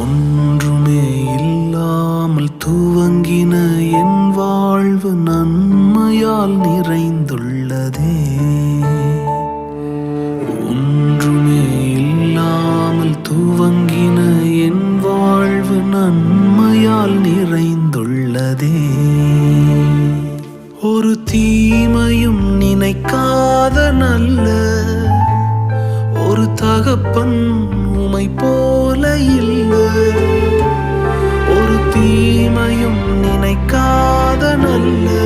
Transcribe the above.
ஒன்றுமே இல்லாமல் துவங்கின என் வாழ்வு நன்மையால் நிறைந்துள்ளதே. ஒன்றுமே இல்லாமல் துவங்கின என் வாழ்வு நன்மையால் நிறைந்துள்ளதே. ஒரு தீமையும் நினைக்காத நல்ல ஒரு தகப்பன் உமை போல இல்லை. ஒரு தீமையும் நினைக்காத நல்ல